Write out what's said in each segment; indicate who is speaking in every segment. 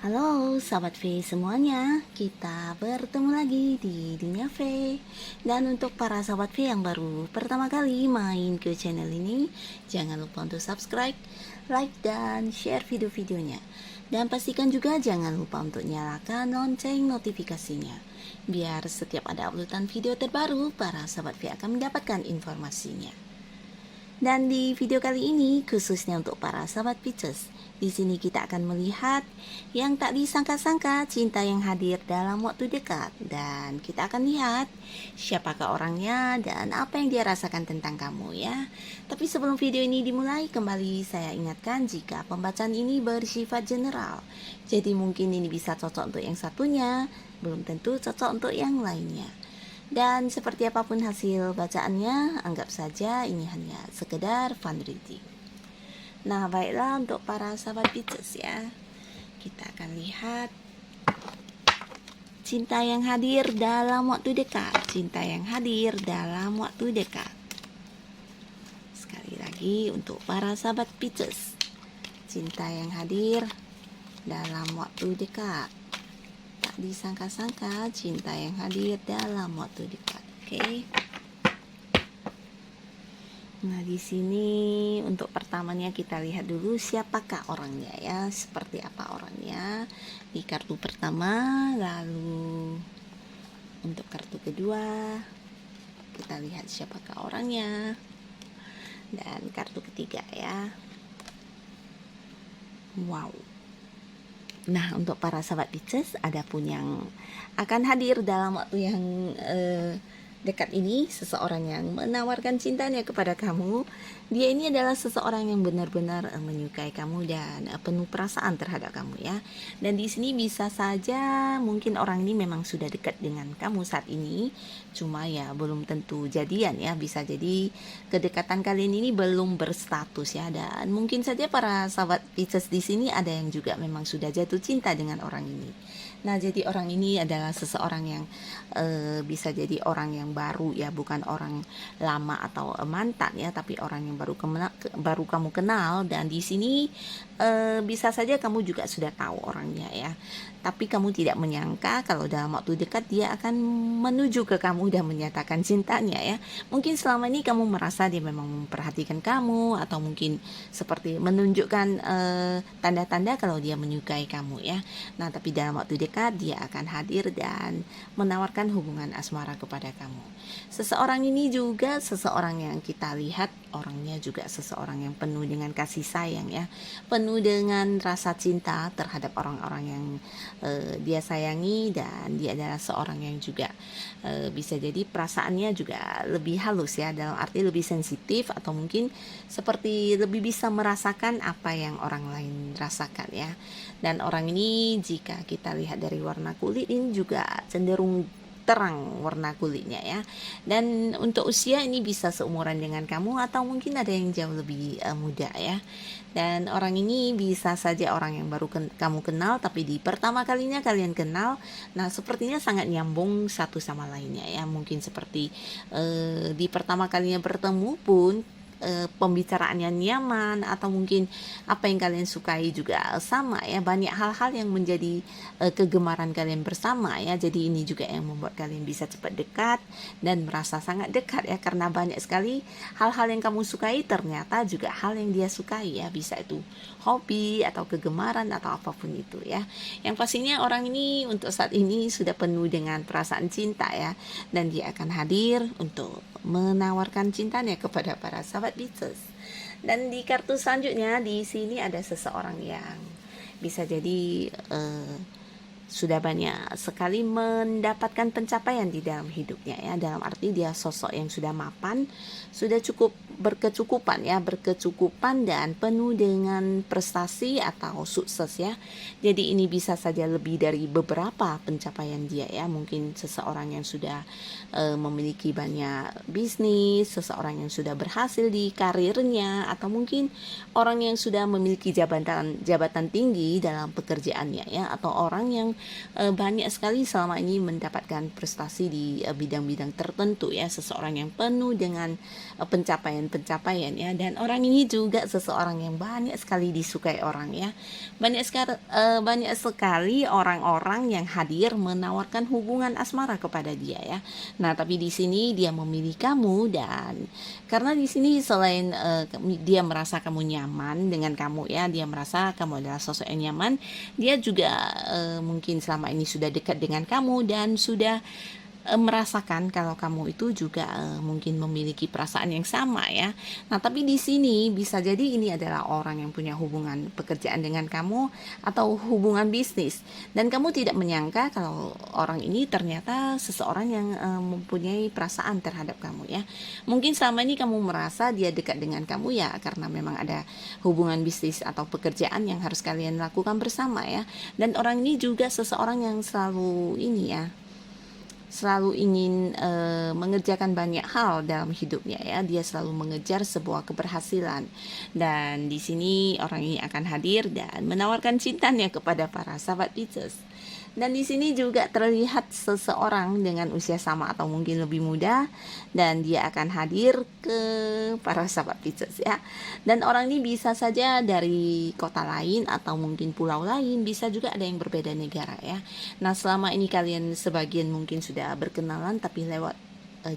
Speaker 1: Halo sahabat V semuanya, kita bertemu lagi di Dunia V. Dan untuk para sahabat V yang baru pertama kali main ke channel ini, jangan lupa untuk subscribe, like, dan share video-videonya. Dan pastikan juga jangan lupa untuk nyalakan lonceng notifikasinya, biar setiap ada uploadan video terbaru, para sahabat V akan mendapatkan informasinya. Dan di video kali ini khususnya untuk para sahabat Pisces, di sini kita akan melihat yang tak disangka-sangka cinta yang hadir dalam waktu dekat, dan kita akan lihat siapakah orangnya dan apa yang dia rasakan tentang kamu ya. Tapi sebelum video ini dimulai, kembali saya ingatkan jika pembacaan ini bersifat general. Jadi mungkin ini bisa cocok untuk yang satunya, belum tentu cocok untuk yang lainnya. Dan seperti apapun hasil bacaannya, anggap saja ini hanya sekedar fun reading. Nah, baiklah untuk para sahabat Pisces ya, kita akan lihat cinta yang hadir dalam waktu dekat. Cinta yang hadir dalam waktu dekat. Sekali lagi untuk para sahabat Pisces, cinta yang hadir dalam waktu dekat. Tak disangka-sangka cinta yang hadir dalam waktu dekat. Oke. Nah, di sini untuk pertamanya kita lihat dulu siapakah orangnya ya, seperti apa orangnya di kartu pertama, lalu untuk kartu kedua kita lihat siapakah orangnya, dan kartu ketiga ya. Wow. Nah, untuk para sahabat Pisces, ada pun yang akan hadir dalam waktu yang dekat ini, seseorang yang menawarkan cintanya kepada kamu. Dia ini adalah seseorang yang benar-benar menyukai kamu dan penuh perasaan terhadap kamu ya. Dan di sini bisa saja mungkin orang ini memang sudah dekat dengan kamu saat ini, cuma ya belum tentu jadian ya. Bisa jadi kedekatan kalian ini belum berstatus ya. Dan mungkin saja para sahabat Pisces di sini ada yang juga memang sudah jatuh cinta dengan orang ini. Nah, jadi orang ini adalah seseorang yang bisa jadi orang yang baru ya, bukan orang lama atau mantan ya, tapi orang yang baru kamu kenal. Dan di sini bisa saja kamu juga sudah tahu orangnya ya, tapi kamu tidak menyangka kalau dalam waktu dekat dia akan menuju ke kamu dan menyatakan cintanya ya. Mungkin selama ini kamu merasa dia memang memperhatikan kamu, atau mungkin seperti menunjukkan tanda-tanda kalau dia menyukai kamu ya. Nah, tapi dalam waktu dekat dia akan hadir dan menawarkan hubungan asmara kepada kamu. Seseorang ini juga seseorang yang kita lihat orangnya juga seseorang yang penuh dengan kasih sayang ya, penuh dengan rasa cinta terhadap orang-orang yang dia sayangi, dan dia adalah seorang yang juga bisa jadi perasaannya juga lebih halus ya, dalam arti lebih sensitif, atau mungkin seperti lebih bisa merasakan apa yang orang lain rasakan ya. Dan orang ini jika kita lihat dari warna kulit ini juga cenderung terang warna kulitnya ya. Dan untuk usia ini bisa seumuran dengan kamu, atau mungkin ada yang jauh lebih muda ya. Dan orang ini bisa saja orang yang baru kamu kenal, tapi di pertama kalinya kalian kenal, nah sepertinya sangat nyambung satu sama lainnya ya. Mungkin seperti di pertama kalinya bertemu pun pembicaraannya nyaman, atau mungkin apa yang kalian sukai juga sama ya. Banyak hal-hal yang menjadi kegemaran kalian bersama ya. Jadi ini juga yang membuat kalian bisa cepat dekat dan merasa sangat dekat ya, karena banyak sekali hal-hal yang kamu sukai ternyata juga hal yang dia sukai ya. Bisa itu hobi atau kegemaran atau apapun itu ya. Yang pastinya orang ini untuk saat ini sudah penuh dengan perasaan cinta ya, dan dia akan hadir untuk menawarkan cintanya kepada para sahabat Pisces. Dan di kartu selanjutnya di sini ada seseorang yang bisa jadi sudah banyak sekali mendapatkan pencapaian di dalam hidupnya ya, dalam arti dia sosok yang sudah mapan, sudah cukup berkecukupan ya, berkecukupan dan penuh dengan prestasi atau sukses ya. Jadi ini bisa saja lebih dari beberapa pencapaian dia ya. Mungkin seseorang yang sudah memiliki banyak bisnis, seseorang yang sudah berhasil di karirnya, atau mungkin orang yang sudah memiliki jabatan tinggi dalam pekerjaannya ya, atau orang yang banyak sekali selama ini mendapatkan prestasi di bidang-bidang tertentu ya, seseorang yang penuh dengan pencapaian-pencapaian ya, dan orang ini juga seseorang yang banyak sekali disukai orang ya. Banyak sekali orang-orang yang hadir menawarkan hubungan asmara kepada dia ya. Nah, tapi di sini dia memilih kamu, dan karena di sini selain dia merasa kamu nyaman dengan kamu ya, dia merasa kamu adalah sosok yang nyaman, dia juga mungkin selama ini sudah dekat dengan kamu dan sudah merasakan kalau kamu itu juga mungkin memiliki perasaan yang sama ya. Nah, tapi di sini bisa jadi ini adalah orang yang punya hubungan pekerjaan dengan kamu atau hubungan bisnis, dan kamu tidak menyangka kalau orang ini ternyata seseorang yang mempunyai perasaan terhadap kamu ya. Mungkin selama ini kamu merasa dia dekat dengan kamu ya karena memang ada hubungan bisnis atau pekerjaan yang harus kalian lakukan bersama ya. Dan orang ini juga seseorang yang selalu ini ya, selalu ingin mengerjakan banyak hal dalam hidupnya ya. Dia selalu mengejar sebuah keberhasilan, dan di sini orang ini akan hadir dan menawarkan cintanya kepada para sahabat Pisces. Dan di sini juga terlihat seseorang dengan usia sama atau mungkin lebih muda, dan dia akan hadir ke para sahabat Pisces ya. Dan orang ini bisa saja dari kota lain atau mungkin pulau lain, bisa juga ada yang berbeda negara ya. Nah, selama ini kalian sebagian mungkin sudah berkenalan tapi lewat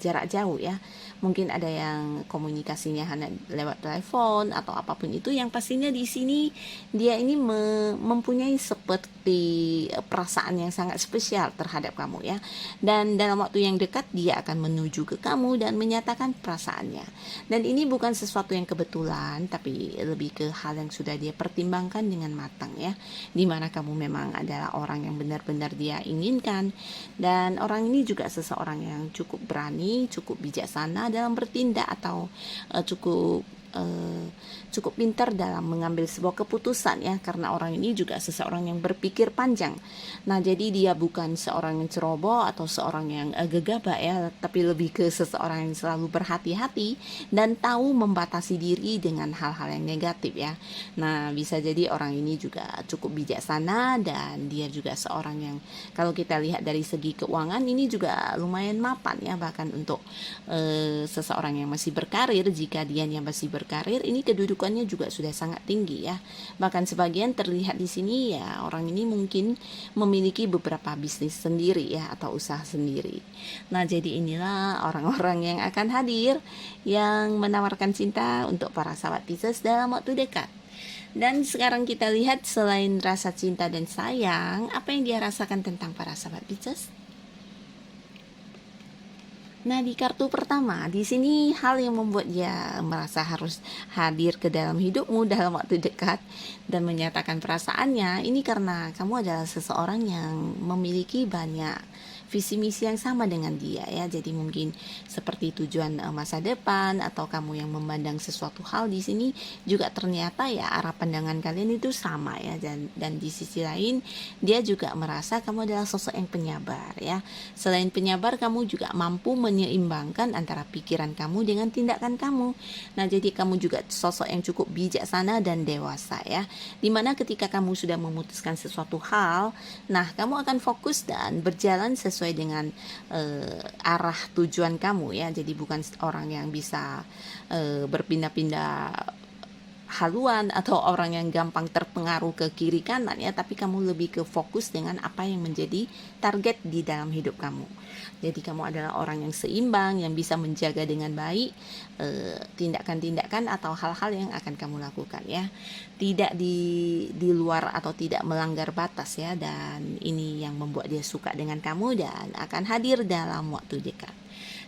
Speaker 1: jarak jauh ya. Mungkin ada yang komunikasinya hanya lewat telepon atau apapun itu, yang pastinya di sini dia ini mempunyai seperti perasaan yang sangat spesial terhadap kamu ya. Dan dalam waktu yang dekat dia akan menuju ke kamu dan menyatakan perasaannya. Dan ini bukan sesuatu yang kebetulan, tapi lebih ke hal yang sudah dia pertimbangkan dengan matang ya, dimana kamu memang adalah orang yang benar-benar dia inginkan. Dan orang ini juga seseorang yang cukup berani, cukup bijaksana dalam bertindak, atau cukup pintar dalam mengambil sebuah keputusan ya, karena orang ini juga seseorang yang berpikir panjang. Nah, jadi dia bukan seorang yang ceroboh atau seorang yang gegabah ya, tapi lebih ke seseorang yang selalu berhati-hati dan tahu membatasi diri dengan hal-hal yang negatif ya. Nah, bisa jadi orang ini juga cukup bijaksana, dan dia juga seorang yang kalau kita lihat dari segi keuangan ini juga lumayan mapan ya, bahkan untuk seseorang yang masih berkarir, jika dianya masih berkarir, ini kedudukannya juga sudah sangat tinggi ya. Bahkan sebagian terlihat di sini ya, orang ini mungkin memiliki beberapa bisnis sendiri ya, atau usaha sendiri. Nah, jadi inilah orang-orang yang akan hadir yang menawarkan cinta untuk para sahabat Pisces dalam waktu dekat. Dan sekarang kita lihat selain rasa cinta dan sayang, apa yang dia rasakan tentang para sahabat Pisces? Nah, di kartu pertama, di sini hal yang membuat dia merasa harus hadir ke dalam hidupmu dalam waktu dekat dan menyatakan perasaannya, ini karena kamu adalah seseorang yang memiliki banyak visi misi yang sama dengan dia ya. Jadi mungkin seperti tujuan masa depan, atau kamu yang memandang sesuatu hal di sini juga ternyata ya arah pandangan kalian itu sama ya. Dan di sisi lain dia juga merasa kamu adalah sosok yang penyabar ya. Selain penyabar, kamu juga mampu menyeimbangkan antara pikiran kamu dengan tindakan kamu. Nah, jadi kamu juga sosok yang cukup bijaksana dan dewasa ya. Dimana ketika kamu sudah memutuskan sesuatu hal, nah kamu akan fokus dan berjalan sesuai dengan arah tujuan kamu ya. Jadi bukan orang yang bisa berpindah-pindah haluan atau orang yang gampang terpengaruh ke kiri kanan ya, tapi kamu lebih ke fokus dengan apa yang menjadi target di dalam hidup kamu. Jadi kamu adalah orang yang seimbang, yang bisa menjaga dengan baik tindakan-tindakan atau hal-hal yang akan kamu lakukan ya, tidak di luar atau tidak melanggar batas ya. Dan ini yang membuat dia suka dengan kamu dan akan hadir dalam waktu dekat.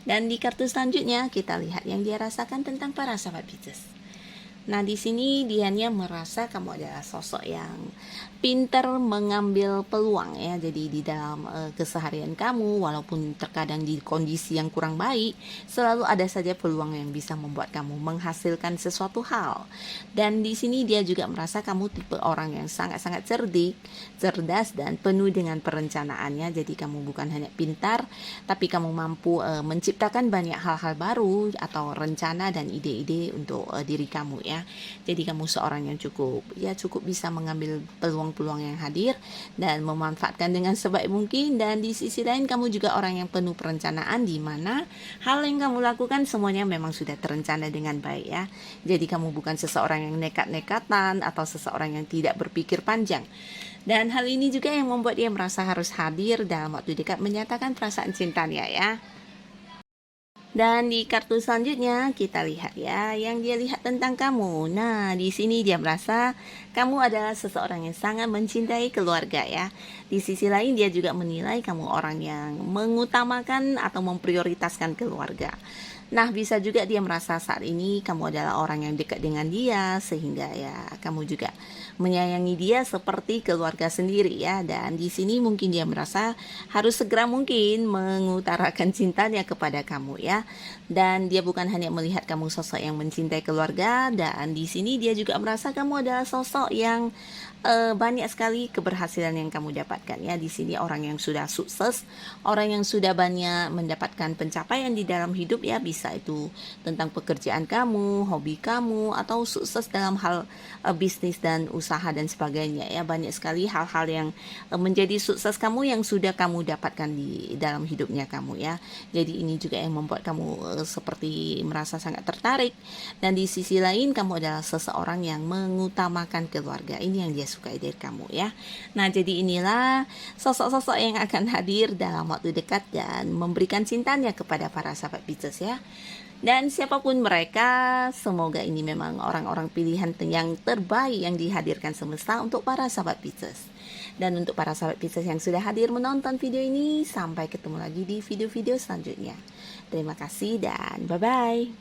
Speaker 1: Dan di kartu selanjutnya kita lihat yang dia rasakan tentang para sahabat Pisces. Nah, di sini dianya merasa kamu adalah sosok yang pintar mengambil peluang ya. Jadi di dalam keseharian kamu, walaupun terkadang di kondisi yang kurang baik, selalu ada saja peluang yang bisa membuat kamu menghasilkan sesuatu hal. Dan di sini dia juga merasa kamu tipe orang yang sangat-sangat cerdik, cerdas, dan penuh dengan perencanaannya. Jadi kamu bukan hanya pintar, tapi kamu mampu menciptakan banyak hal-hal baru atau rencana dan ide-ide untuk diri kamu ya. ya. Jadi kamu seorang yang cukup bisa mengambil peluang-peluang yang hadir dan memanfaatkan dengan sebaik mungkin. Dan di sisi lain kamu juga orang yang penuh perencanaan, di mana hal yang kamu lakukan semuanya memang sudah terencana dengan baik ya. Jadi kamu bukan seseorang yang nekat-nekatan atau seseorang yang tidak berpikir panjang. Dan hal ini juga yang membuat dia merasa harus hadir dalam waktu dekat menyatakan perasaan cintanya ya. Dan di kartu selanjutnya kita lihat ya, yang dia lihat tentang kamu. Nah, di sini dia merasa kamu adalah seseorang yang sangat mencintai keluarga ya. Di sisi lain dia juga menilai kamu orang yang mengutamakan atau memprioritaskan keluarga. Nah, bisa juga dia merasa saat ini kamu adalah orang yang dekat dengan dia, sehingga ya kamu juga menyayangi dia seperti keluarga sendiri ya. Dan di sini mungkin dia merasa harus segera mungkin mengutarakan cintanya kepada kamu ya. Dan dia bukan hanya melihat kamu sosok yang mencintai keluarga, dan di sini dia juga merasa kamu adalah sosok yang banyak sekali keberhasilan yang kamu dapatkan ya. Di sini orang yang sudah sukses, orang yang sudah banyak mendapatkan pencapaian di dalam hidup ya, bisa itu tentang pekerjaan kamu, hobi kamu, atau sukses dalam hal bisnis dan usaha dan sebagainya ya. Banyak sekali hal-hal yang menjadi sukses kamu yang sudah kamu dapatkan di dalam hidupnya kamu ya. Jadi ini juga yang membuat kamu seperti merasa sangat tertarik. Dan di sisi lain kamu adalah seseorang yang mengutamakan keluarga. Ini yang dia sukai dari kamu ya. Nah, jadi inilah sosok-sosok yang akan hadir dalam waktu dekat dan memberikan cintanya kepada para sahabat Pisces ya. Dan siapapun mereka, semoga ini memang orang-orang pilihan yang terbaik yang dihadirkan semesta untuk para sahabat Pisces. Dan untuk para sahabat Pisces yang sudah hadir menonton video ini, sampai ketemu lagi di video-video selanjutnya. Terima kasih dan bye-bye.